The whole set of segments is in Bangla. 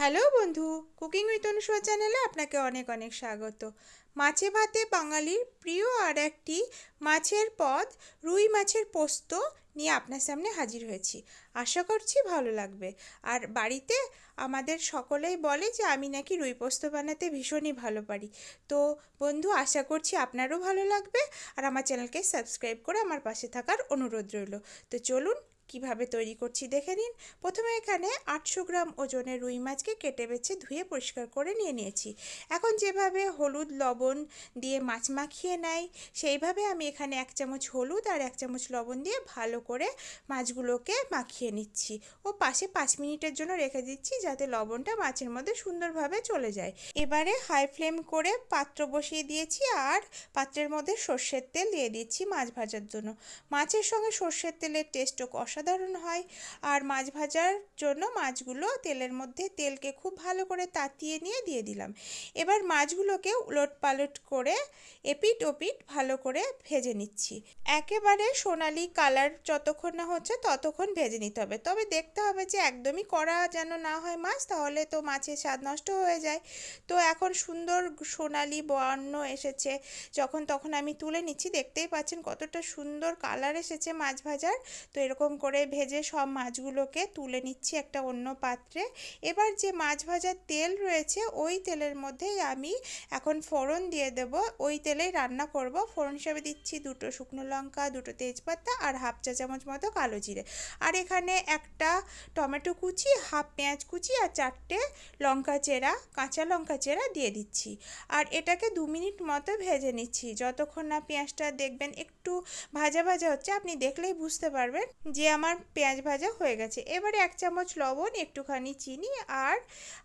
হ্যালো বন্ধু, কুকিং উইথ অনুষা চ্যানেলে আপনাকে অনেক অনেক স্বাগত। মাছে ভাতে বাঙালির প্রিয় আর একটি মাছের পদ, রুই মাছের পোস্ত নিয়ে আপনার সামনে হাজির হয়েছি। আশা করছি ভালো লাগবে। আর বাড়িতে আমাদের সকলেই বলে যে আমি নাকি রুই পোস্ত বানাতে ভীষণই ভালো পারি। তো বন্ধু, আশা করছি আপনারও ভালো লাগবে। আর আমার চ্যানেলকে সাবস্ক্রাইব করে আমার পাশে থাকার অনুরোধ রইল। তো চলুন কিভাবে তৈরি করছি দেখে নিন। প্রথমে এখানে 800 গ্রাম ওজনের রুই মাছকে কেটে বেছে ধুয়ে পরিষ্কার করে নিয়েছি। এখন যেভাবে হলুদ লবণ দিয়ে মাছ মাখিয়ে নেয়, সেইভাবে আমি এখানে 1 চামচ হলুদ আর 1 চামচ লবণ দিয়ে ভালো করে মাছগুলোকে মাখিয়ে নিচ্ছি ও পাশে 5 মিনিটের জন্য রেখে দিচ্ছি, যাতে লবণটা মাছের মধ্যে সুন্দরভাবে চলে যায়। এবারে হাই ফ্লেম করে পাত্র বসিয়ে দিয়েছি আর পাত্রের মধ্যে সর্ষের তেল দিয়ে দিচ্ছি মাছ ভাজার জন্য। মাছের সঙ্গে সর্ষের তেলের টেস্টও অসাধারণ হয়। আর মাছ ভাজার জন্য মাছগুলো তেলের মধ্যে তেলকে খুব ভালো করে তাতিয়ে নিয়ে দিয়ে দিলাম। এবার মাছগুলোকে উলট পালট করে এপিট ওপিট ভালো করে ভেজে নিচ্ছি। একেবারে সোনালি কালার যতক্ষণ না হচ্ছে ততক্ষণ ভেজে নিতে হবে। তবে দেখতে হবে যে একদমই কড়া যেন না হয় মাছ, তাহলে তো মাছের স্বাদ নষ্ট হয়ে যায়। তো এখন সুন্দর সোনালি বর্ণ এসেছে যখন, তখন আমি তুলে নিচ্ছি। দেখতেই পাচ্ছেন কতটা সুন্দর কালার এসেছে মাছ ভাজার। তো এরকম করে ভেজে সব মাছগুলোকে তুলে নিচ্ছি একটা অন্য পাত্রে। এবার যে মাছ ভাজার তেল রয়েছে ওই তেলের মধ্যেই আমি এখন ফোড়ন দিয়ে দেব। ওই তেলেই রান্না করব। ফোড়ন হিসেবে দিচ্ছি 2টো শুকনো লঙ্কা, 2টো তেজপাতা আর হাফ চা চামচ মতো কালো জিরে। আর এখানে একটা টমেটো কুচি, হাফ পেঁয়াজ কুচি আর 4টে লঙ্কা চেরা, কাঁচা লঙ্কা চেরা দিয়ে দিচ্ছি। আর এটাকে 2 মিনিট মতো ভেজে নিচ্ছি। যতক্ষণ না পেঁয়াজটা দেখবেন একটু ভাজা ভাজা হচ্ছে, আপনি দেখলেই বুঝতে পারবেন যে আমার পেঁয়াজ ভাজা হয়ে গেছে। এবারে 1 চামচ লবণ, একটুখানি চিনি আর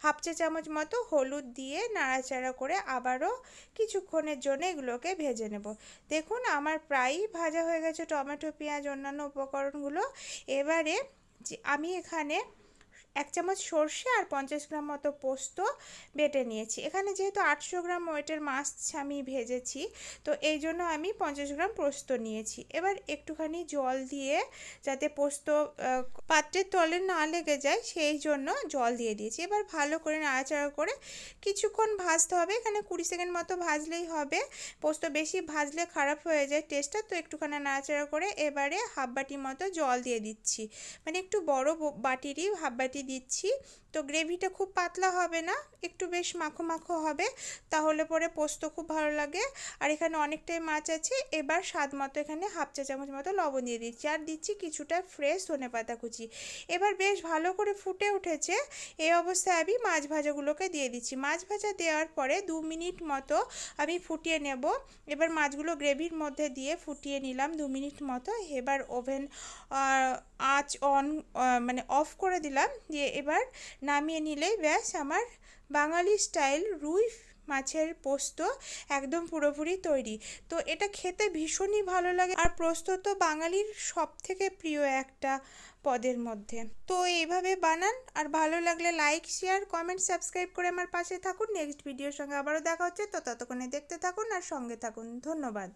হাফ চা চামচ মতো হলুদ দিয়ে নাড়াচাড়া করে আবারও কিছুক্ষণের জন্য এগুলোকে ভেজে নেব। দেখুন আমার প্রায়ই ভাজা হয়ে গেছে টমেটো, পেঁয়াজ, অন্যান্য উপকরণগুলো। এবারে আমি এখানে 1 চামচ সর্ষে আর 50 গ্রাম মতো পোস্ত বেটে নিয়েছি। এখানে যেহেতু 800 গ্রাম ওয়েটের মাছ আমি ভেজেছি, তো এই জন্য আমি 50 গ্রাম পোস্ত নিয়েছি। এবার একটুখানি জল দিয়ে, যাতে পোস্ত পাত্রের তলে না লেগে যায় সেই জন্য জল দিয়ে দিয়েছি। এবার ভালো করে নাড়াচাড়া করে কিছুক্ষণ ভাজতে হবে। এখানে 20 সেকেন্ড মতো ভাজলেই হবে। পোস্ত বেশি ভাজলে খারাপ হয়ে যায় টেস্টটা। তো একটুখানি নাড়াচাড়া করে এবারে হাফ বাটি মতো জল দিয়ে দিচ্ছি, মানে একটু বড় বাটিরই হাফ বাটি দিচ্ছি। তো গ্রেভিটা খুব পাতলা হবে না, একটু বেশ মাখো মাখো হবে, তাহলে পরে পোস্ত খুব ভালো লাগে। আর এখানে অনেকটাই মাছ আছে। এবার স্বাদ মতো এখানে হাফ চা চামচ মতো লবণ দিয়ে দিচ্ছি আর দিচ্ছি কিছুটা ফ্রেশ ধনেপাতা কুচি। এবার বেশ ভালো করে ফুটে উঠেছে। এই অবস্থায় আমি মাছ ভাজাগুলোকে দিয়ে দিচ্ছি। মাছ ভাজা দেওয়ার পরে 2 মিনিট মতো আমি ফুটিয়ে নেব। এবার মাছগুলো গ্রেভির মধ্যে দিয়ে ফুটিয়ে নিলাম 2 মিনিট মতো। এবার ওভেন আঁচ মানে অফ করে দিলাম, দিয়ে এবার নামিয়ে নিলেই ব্যাস আমার বাঙালি স্টাইল রুই মাছের পোস্ত একদম পুরোপুরি তৈরি। তো এটা খেতে ভীষণই ভালো লাগে। আর পোস্ত তো বাঙালির সব থেকে প্রিয় একটা পদের মধ্যে। তো এইভাবে বানান। আর ভালো লাগলে লাইক, শেয়ার, কমেন্ট, সাবস্ক্রাইব করে আমার পাশে থাকুন। নেক্সট ভিডিওর সঙ্গে আবারও দেখা হচ্ছে। তো ততক্ষণে দেখতে থাকুন আর সঙ্গে থাকুন। ধন্যবাদ।